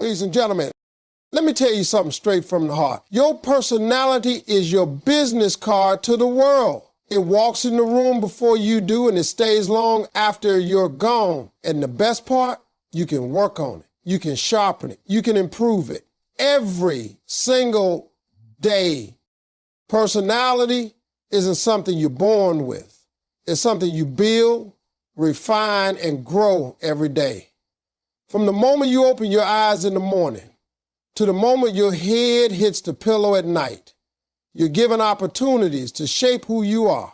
Ladies and gentlemen, let me tell you something straight from the heart. Your personality is your business card to the world. It walks in the room before you do, and it stays long after you're gone. And the best part, you can work on it. You can sharpen it. You can improve it. Every single day. Personality isn't something you're born with. It's something you build, refine, and grow every day. From the moment you open your eyes in the morning to the moment your head hits the pillow at night, you're given opportunities to shape who you are.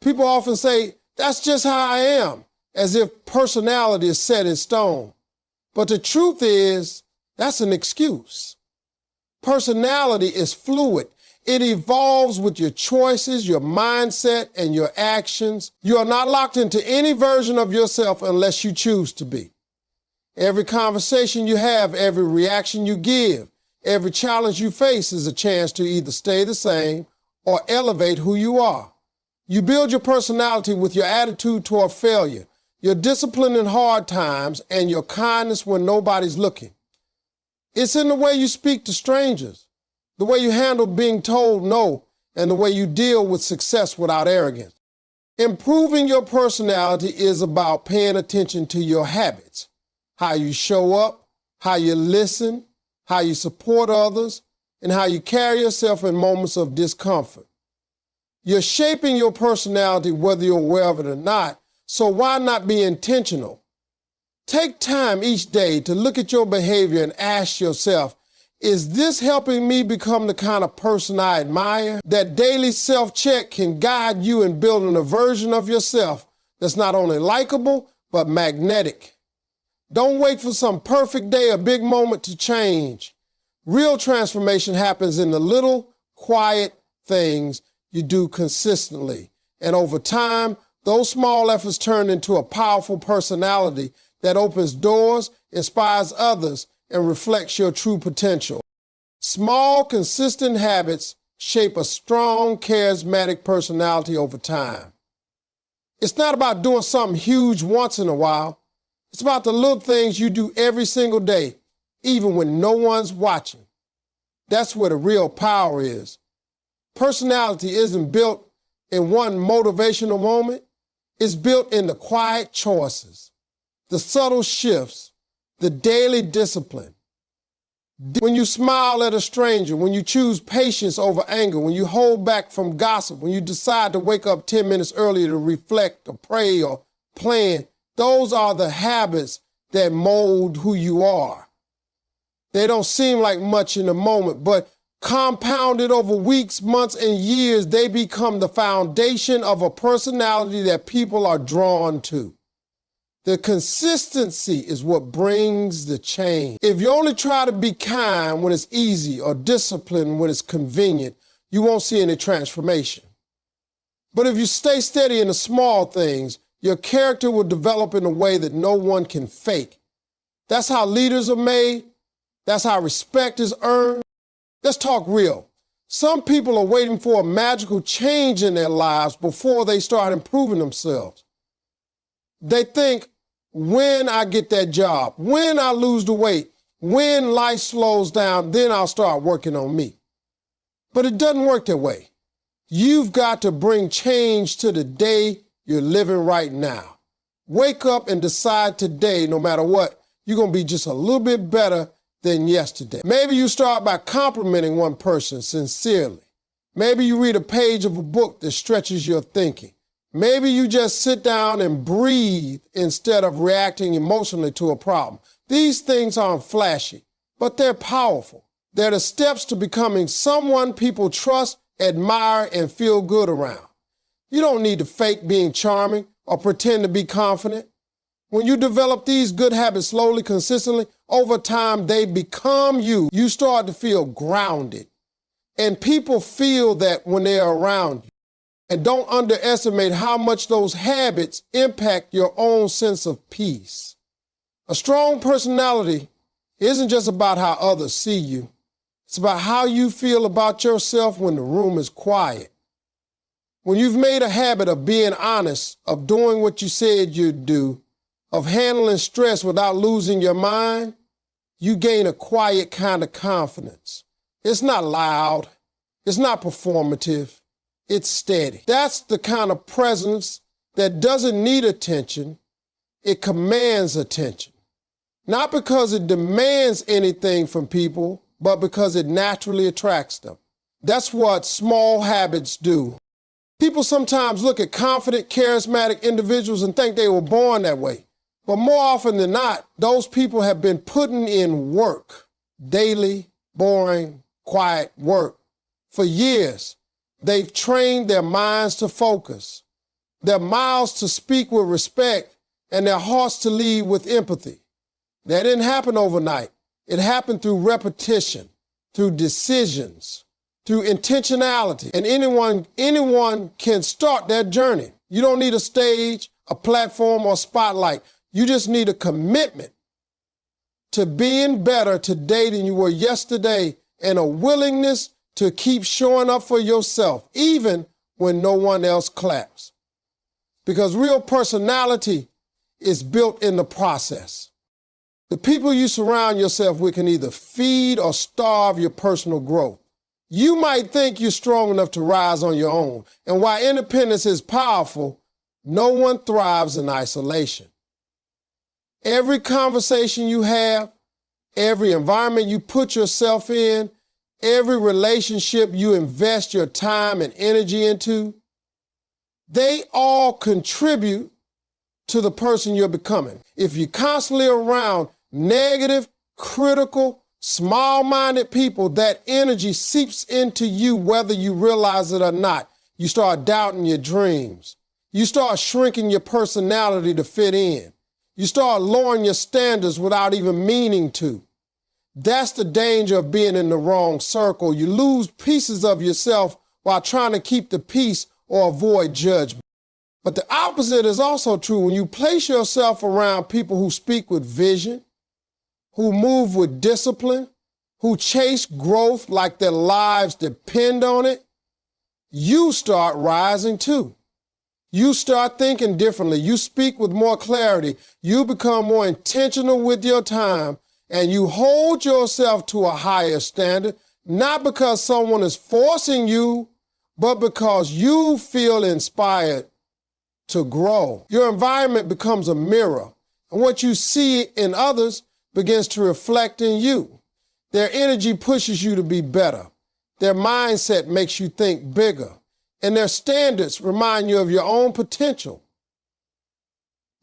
People often say, that's just how I am, as if personality is set in stone. But the truth is, that's an excuse. Personality is fluid. It evolves with your choices, your mindset, and your actions. You are not locked into any version of yourself unless you choose to be. Every conversation you have, every reaction you give, every challenge you face is a chance to either stay the same or elevate who you are. You build your personality with your attitude toward failure, your discipline in hard times, and your kindness when nobody's looking. It's in the way you speak to strangers, the way you handle being told no, and the way you deal with success without arrogance. Improving your personality is about paying attention to your habits, how you show up, how you listen, how you support others, and how you carry yourself in moments of discomfort. You're shaping your personality whether you're aware of it or not, so why not be intentional? Take time each day to look at your behavior and ask yourself, is this helping me become the kind of person I admire? That daily self-check can guide you in building a version of yourself that's not only likable, but magnetic. Don't wait for some perfect day or big moment to change. Real transformation happens in the little, quiet things you do consistently. And over time, those small efforts turn into a powerful personality that opens doors, inspires others, and reflects your true potential. Small, consistent habits shape a strong, charismatic personality over time. It's not about doing something huge once in a while. It's about the little things you do every single day, even when no one's watching. That's where the real power is. Personality isn't built in one motivational moment. It's built in the quiet choices, the subtle shifts, the daily discipline. When you smile at a stranger, when you choose patience over anger, when you hold back from gossip, when you decide to wake up 10 minutes earlier to reflect or pray or plan, those are the habits that mold who you are. They don't seem like much in the moment, but compounded over weeks, months, and years, they become the foundation of a personality that people are drawn to. The consistency is what brings the change. If you only try to be kind when it's easy or disciplined when it's convenient, you won't see any transformation. But if you stay steady in the small things, your character will develop in a way that no one can fake. That's how leaders are made. That's how respect is earned. Let's talk real. Some people are waiting for a magical change in their lives before they start improving themselves. They think, when I get that job, when I lose the weight, when life slows down, then I'll start working on me. But it doesn't work that way. You've got to bring change to the day you're living right now. Wake up and decide today, no matter what, you're going to be just a little bit better than yesterday. Maybe you start by complimenting one person sincerely. Maybe you read a page of a book that stretches your thinking. Maybe you just sit down and breathe instead of reacting emotionally to a problem. These things aren't flashy, but they're powerful. They're the steps to becoming someone people trust, admire, and feel good around. You don't need to fake being charming or pretend to be confident. When you develop these good habits slowly, consistently, over time, they become you. You start to feel grounded. And people feel that when they're around you. And don't underestimate how much those habits impact your own sense of peace. A strong personality isn't just about how others see you. It's about how you feel about yourself when the room is quiet. When you've made a habit of being honest, of doing what you said you'd do, of handling stress without losing your mind, you gain a quiet kind of confidence. It's not loud. It's not performative. It's steady. That's the kind of presence that doesn't need attention. It commands attention. Not because it demands anything from people, but because it naturally attracts them. That's what small habits do. People sometimes look at confident, charismatic individuals and think they were born that way. But more often than not, those people have been putting in work, daily, boring, quiet work. For years, they've trained their minds to focus, their mouths to speak with respect, and their hearts to lead with empathy. That didn't happen overnight. It happened through repetition, through decisions, through intentionality. And anyone can start that journey. You don't need a stage, a platform, or a spotlight. You just need a commitment to being better today than you were yesterday, and a willingness to keep showing up for yourself, even when no one else claps. Because real personality is built in the process. The people you surround yourself with can either feed or starve your personal growth. You might think you're strong enough to rise on your own, and while independence is powerful, no one thrives in isolation. Every conversation you have, every environment you put yourself in, every relationship you invest your time and energy into, they all contribute to the person you're becoming. If you're constantly around negative, critical, small-minded people, that energy seeps into you whether you realize it or not. You start doubting your dreams. You start shrinking your personality to fit in. You start lowering your standards without even meaning to. That's the danger of being in the wrong circle. You lose pieces of yourself while trying to keep the peace or avoid judgment. But the opposite is also true. When you place yourself around people who speak with vision, who move with discipline, who chase growth like their lives depend on it, you start rising too. You start thinking differently. You speak with more clarity. You become more intentional with your time, and you hold yourself to a higher standard, not because someone is forcing you, but because you feel inspired to grow. Your environment becomes a mirror, and what you see in others begins to reflect in you. Their energy pushes you to be better. Their mindset makes you think bigger, and their standards remind you of your own potential.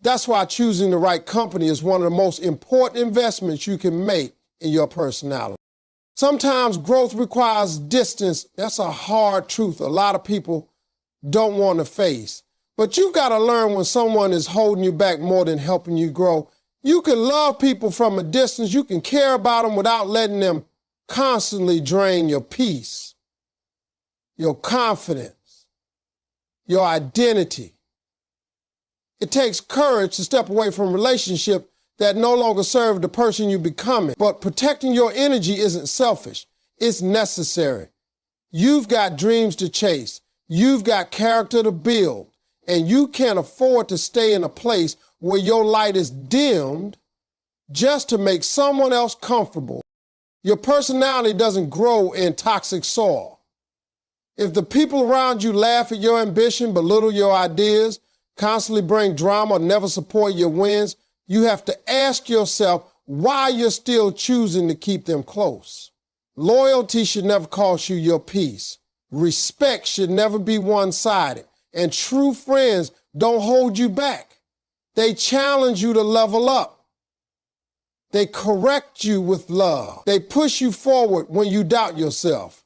That's why choosing the right company is one of the most important investments you can make in your personality. Sometimes growth requires distance. That's a hard truth a lot of people don't want to face. But you've got to learn when someone is holding you back more than helping you grow. You can love people from a distance. You can care about them without letting them constantly drain your peace, your confidence, your identity. It takes courage to step away from a relationship that no longer serve the person you're becoming. But protecting your energy isn't selfish. It's necessary. You've got dreams to chase. You've got character to build. And you can't afford to stay in a place where your light is dimmed just to make someone else comfortable. Your personality doesn't grow in toxic soil. If the people around you laugh at your ambition, belittle your ideas, constantly bring drama, or never support your wins, you have to ask yourself why you're still choosing to keep them close. Loyalty should never cost you your peace. Respect should never be one-sided. And true friends don't hold you back. They challenge you to level up. They correct you with love. They push you forward when you doubt yourself.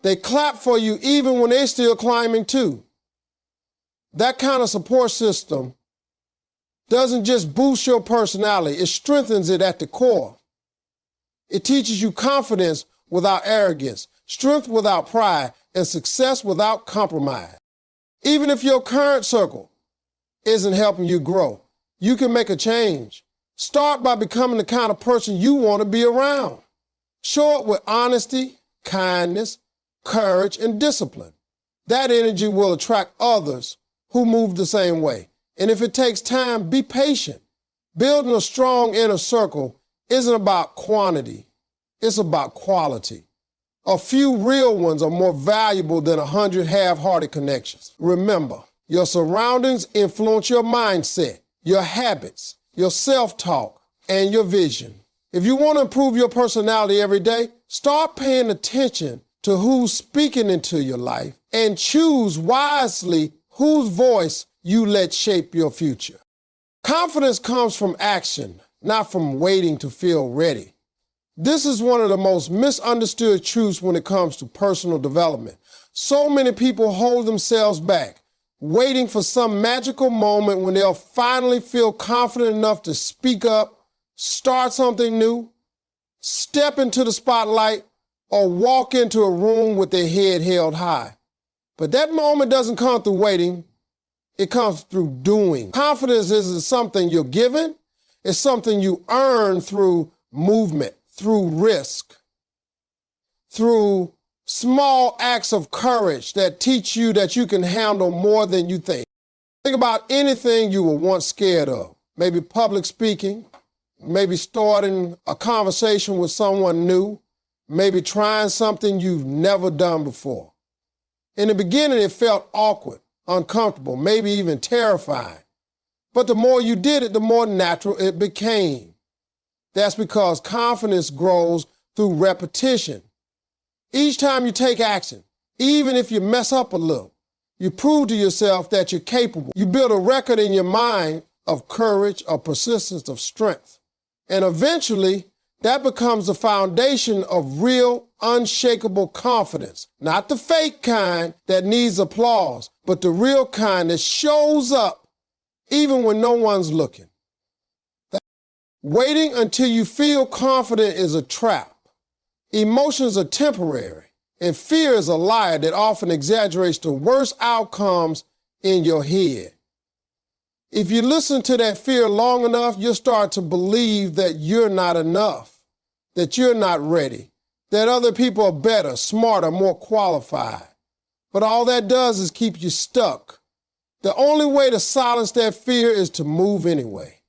They clap for you even when they're still climbing too. That kind of support system doesn't just boost your personality, it strengthens it at the core. It teaches you confidence without arrogance, strength without pride, and success without compromise. Even if your current circle isn't helping you grow, you can make a change. Start by becoming the kind of person you want to be around. Show up with honesty, kindness, courage, and discipline. That energy will attract others who move the same way. And if it takes time, be patient. Building a strong inner circle isn't about quantity, it's about quality. A few real ones are more valuable than 100 half-hearted connections. Remember, your surroundings influence your mindset, your habits, your self-talk, and your vision. If you want to improve your personality every day, start paying attention to who's speaking into your life and choose wisely whose voice you let shape your future. Confidence comes from action, not from waiting to feel ready. This is one of the most misunderstood truths when it comes to personal development. So many people hold themselves back, waiting for some magical moment when they'll finally feel confident enough to speak up, start something new, step into the spotlight, or walk into a room with their head held high. But that moment doesn't come through waiting, it comes through doing. Confidence isn't something you're given, it's something you earn through movement, through risk, through small acts of courage that teach you that you can handle more than you think. Think about anything you were once scared of. Maybe public speaking, maybe starting a conversation with someone new, maybe trying something you've never done before. In the beginning, it felt awkward, uncomfortable, maybe even terrifying. But the more you did it, the more natural it became. That's because confidence grows through repetition. Each time you take action, even if you mess up a little, you prove to yourself that you're capable. You build a record in your mind of courage, of persistence, of strength. And eventually, that becomes the foundation of real, unshakable confidence. Not the fake kind that needs applause, but the real kind that shows up even when no one's looking. Waiting until you feel confident is a trap. Emotions are temporary, and fear is a liar that often exaggerates the worst outcomes in your head. If you listen to that fear long enough, you'll start to believe that you're not enough, that you're not ready, that other people are better, smarter, more qualified. But all that does is keep you stuck. The only way to silence that fear is to move anyway.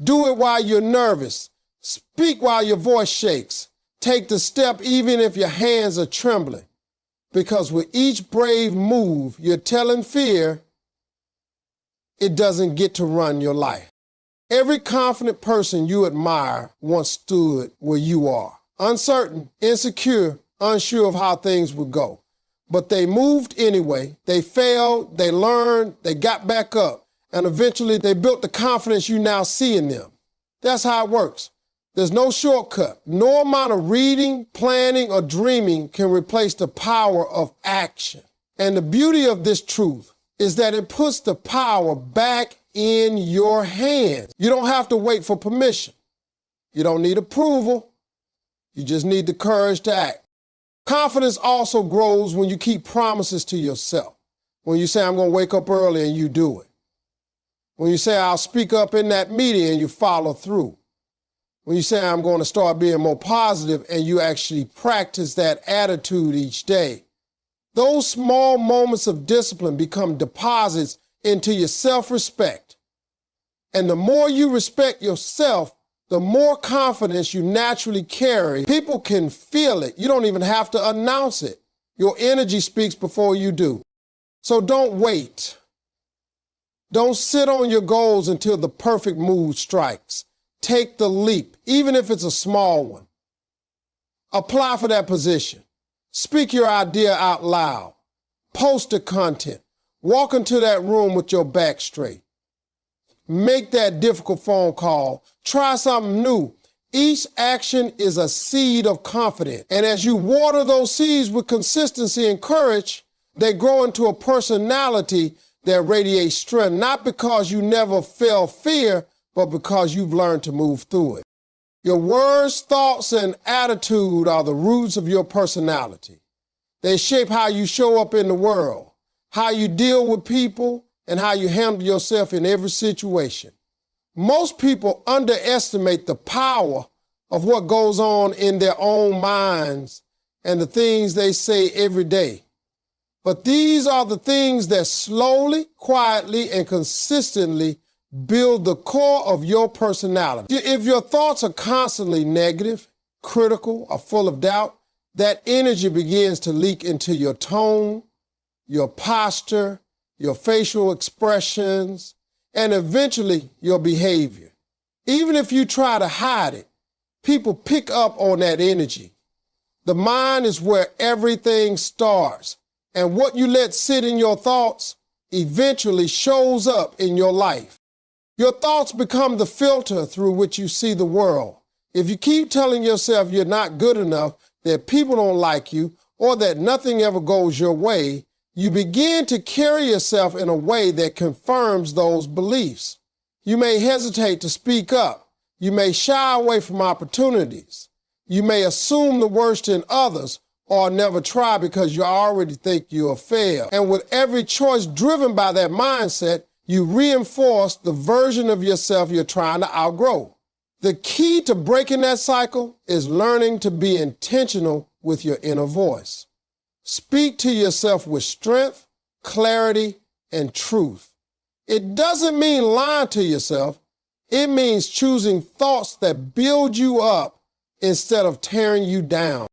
Do it while you're nervous. Speak while your voice shakes. Take the step even if your hands are trembling. Because with each brave move, you're telling fear it doesn't get to run your life. Every confident person you admire once stood where you are. Uncertain, insecure, unsure of how things would go. But they moved anyway. They failed, they learned, they got back up. And eventually they built the confidence you now see in them. That's how it works. There's no shortcut. No amount of reading, planning, or dreaming can replace the power of action. And the beauty of this truth is that it puts the power back in your hands. You don't have to wait for permission. You don't need approval. You just need the courage to act. Confidence also grows when you keep promises to yourself. When you say, I'm going to wake up early, and you do it. When you say, I'll speak up in that meeting, and you follow through. When you say, I'm going to start being more positive, and you actually practice that attitude each day. Those small moments of discipline become deposits into your self-respect. And the more you respect yourself, the more confidence you naturally carry. People can feel it. You don't even have to announce it. Your energy speaks before you do. So don't wait. Don't sit on your goals until the perfect mood strikes. Take the leap, even if it's a small one. Apply for that position. Speak your idea out loud. Post the content. Walk into that room with your back straight. Make that difficult phone call. Try something new. Each action is a seed of confidence. And as you water those seeds with consistency and courage, they grow into a personality that radiates strength, not because you never felt fear, but because you've learned to move through it. Your words, thoughts, and attitude are the roots of your personality. They shape how you show up in the world, how you deal with people, and how you handle yourself in every situation. Most people underestimate the power of what goes on in their own minds and the things they say every day. But these are the things that slowly, quietly, and consistently build the core of your personality. If your thoughts are constantly negative, critical, or full of doubt, that energy begins to leak into your tone, your posture, your facial expressions, and eventually your behavior. Even if you try to hide it, people pick up on that energy. The mind is where everything starts, and what you let sit in your thoughts eventually shows up in your life. Your thoughts become the filter through which you see the world. If you keep telling yourself you're not good enough, that people don't like you, or that nothing ever goes your way, you begin to carry yourself in a way that confirms those beliefs. You may hesitate to speak up. You may shy away from opportunities. You may assume the worst in others or never try because you already think you'll fail. And with every choice driven by that mindset, you reinforce the version of yourself you're trying to outgrow. The key to breaking that cycle is learning to be intentional with your inner voice. Speak to yourself with strength, clarity, and truth. It doesn't mean lying to yourself. It means choosing thoughts that build you up instead of tearing you down.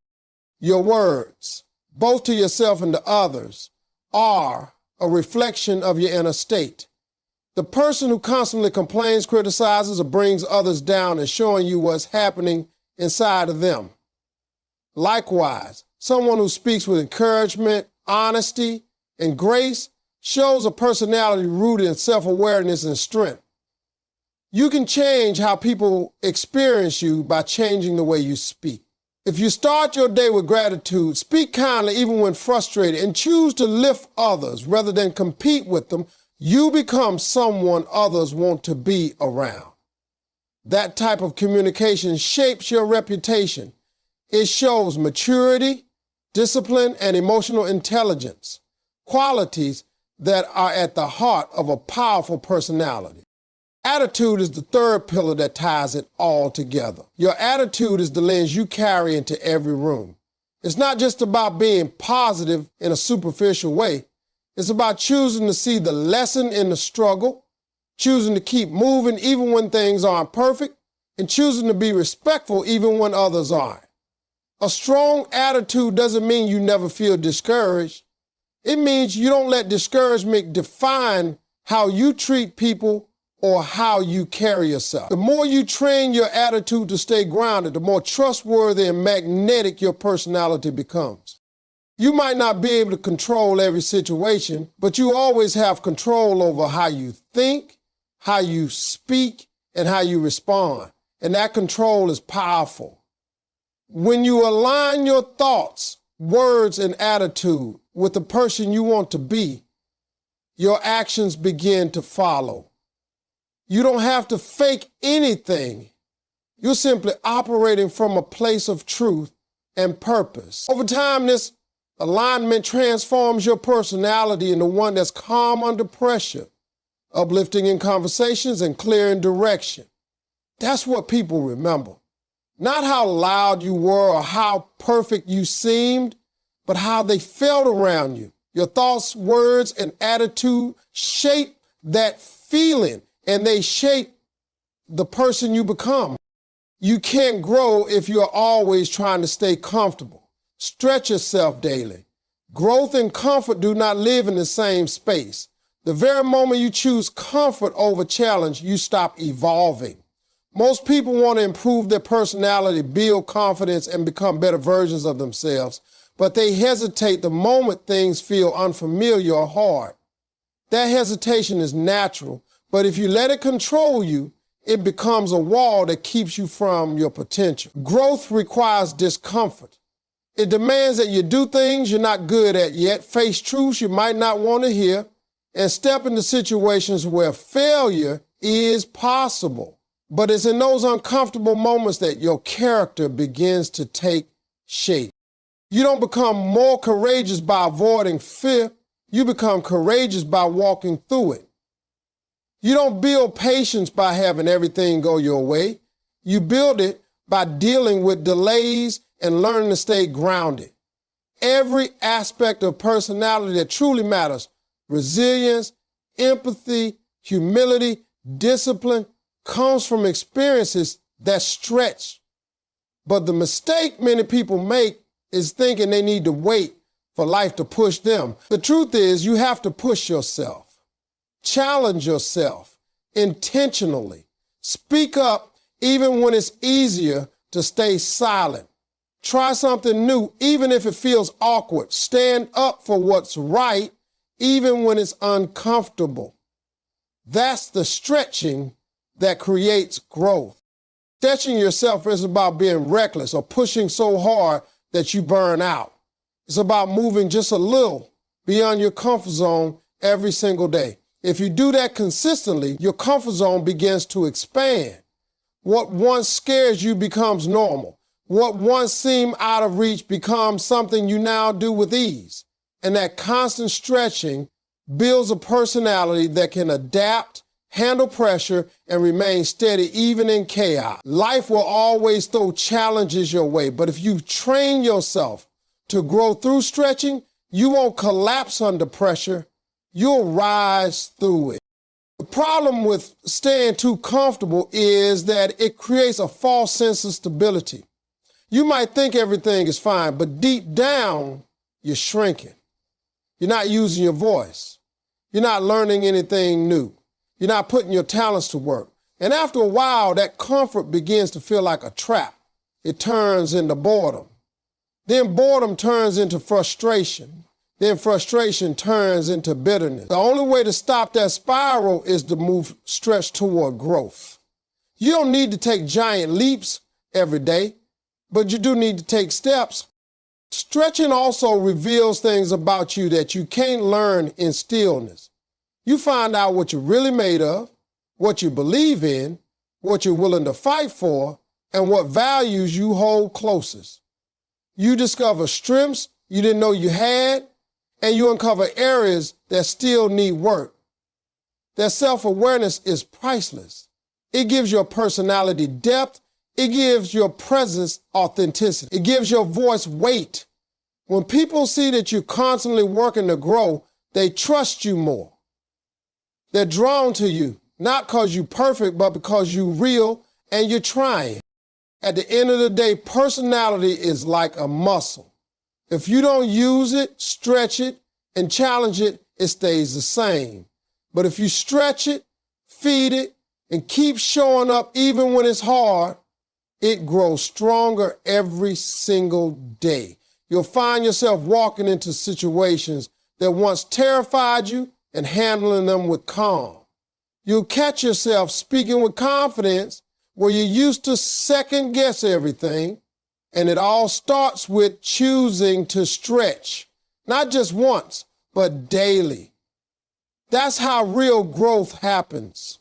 Your words, both to yourself and to others, are a reflection of your inner state. The person who constantly complains, criticizes, or brings others down is showing you what's happening inside of them. Likewise, someone who speaks with encouragement, honesty, and grace shows a personality rooted in self-awareness and strength. You can change how people experience you by changing the way you speak. If you start your day with gratitude, speak kindly even when frustrated, and choose to lift others rather than compete with them, you become someone others want to be around. That type of communication shapes your reputation. It shows maturity, discipline, and emotional intelligence, qualities that are at the heart of a powerful personality. Attitude is the third pillar that ties it all together. Your attitude is the lens you carry into every room. It's not just about being positive in a superficial way. It's about choosing to see the lesson in the struggle, choosing to keep moving even when things aren't perfect, and choosing to be respectful even when others aren't. A strong attitude doesn't mean you never feel discouraged. It means you don't let discouragement define how you treat people or how you carry yourself. The more you train your attitude to stay grounded, the more trustworthy and magnetic your personality becomes. You might not be able to control every situation, but you always have control over how you think, how you speak, and how you respond. And that control is powerful. When you align your thoughts, words, and attitude with the person you want to be, your actions begin to follow. You don't have to fake anything. You're simply operating from a place of truth and purpose. Over time, this alignment transforms your personality into one that's calm under pressure, uplifting in conversations, and clear in direction. That's what people remember. Not how loud you were or how perfect you seemed, but how they felt around you. Your thoughts, words, and attitude shape that feeling, and they shape the person you become. You can't grow if you're always trying to stay comfortable. Stretch yourself daily. Growth and comfort do not live in the same space. The very moment you choose comfort over challenge, you stop evolving. Most people want to improve their personality, build confidence, and become better versions of themselves, but they hesitate the moment things feel unfamiliar or hard. That hesitation is natural, but if you let it control you, it becomes a wall that keeps you from your potential. Growth requires discomfort. It demands that you do things you're not good at yet, face truths you might not want to hear, and step into situations where failure is possible. But it's in those uncomfortable moments that your character begins to take shape. You don't become more courageous by avoiding fear. You become courageous by walking through it. You don't build patience by having everything go your way. You build it by dealing with delays and learning to stay grounded. Every aspect of personality that truly matters, resilience, empathy, humility, Discipline comes from experiences that stretch. But the mistake many people make is thinking they need to wait for life to push them. The truth is, you have to push yourself. Challenge yourself intentionally. Speak up even when it's easier to stay silent. Try something new even if it feels awkward. Stand up for what's right even when it's uncomfortable. That's the stretching that creates growth. Stretching yourself isn't about being reckless or pushing so hard that you burn out. It's about moving just a little beyond your comfort zone every single day. If you do that consistently, your comfort zone begins to expand. What once scares you becomes normal. What once seemed out of reach becomes something you now do with ease. And that constant stretching builds a personality that can adapt, handle pressure, and remain steady even in chaos. Life will always throw challenges your way, but if you train yourself to grow through stretching, you won't collapse under pressure. You'll rise through it. The problem with staying too comfortable is that it creates a false sense of stability. You might think everything is fine, but deep down, you're shrinking. You're not using your voice. You're not learning anything new. You're not putting your talents to work. And after a while, that comfort begins to feel like a trap. It turns into boredom. Then boredom turns into frustration. Then frustration turns into bitterness. The only way to stop that spiral is to stretch toward growth. You don't need to take giant leaps every day, but you do need to take steps. Stretching also reveals things about you that you can't learn in stillness. You find out what you're really made of, what you believe in, what you're willing to fight for, and what values you hold closest. You discover strengths you didn't know you had, and you uncover areas that still need work. That self-awareness is priceless. It gives your personality depth. It gives your presence authenticity. It gives your voice weight. When people see that you're constantly working to grow, they trust you more. They're drawn to you, not because you're perfect, but because you're real and you're trying. At the end of the day, personality is like a muscle. If you don't use it, stretch it, and challenge it, it stays the same. But if you stretch it, feed it, and keep showing up even when it's hard, it grows stronger every single day. You'll find yourself walking into situations that once terrified you and handling them with calm. You'll catch yourself speaking with confidence where you used to second guess everything, and it all starts with choosing to stretch, not just once, but daily. That's how real growth happens.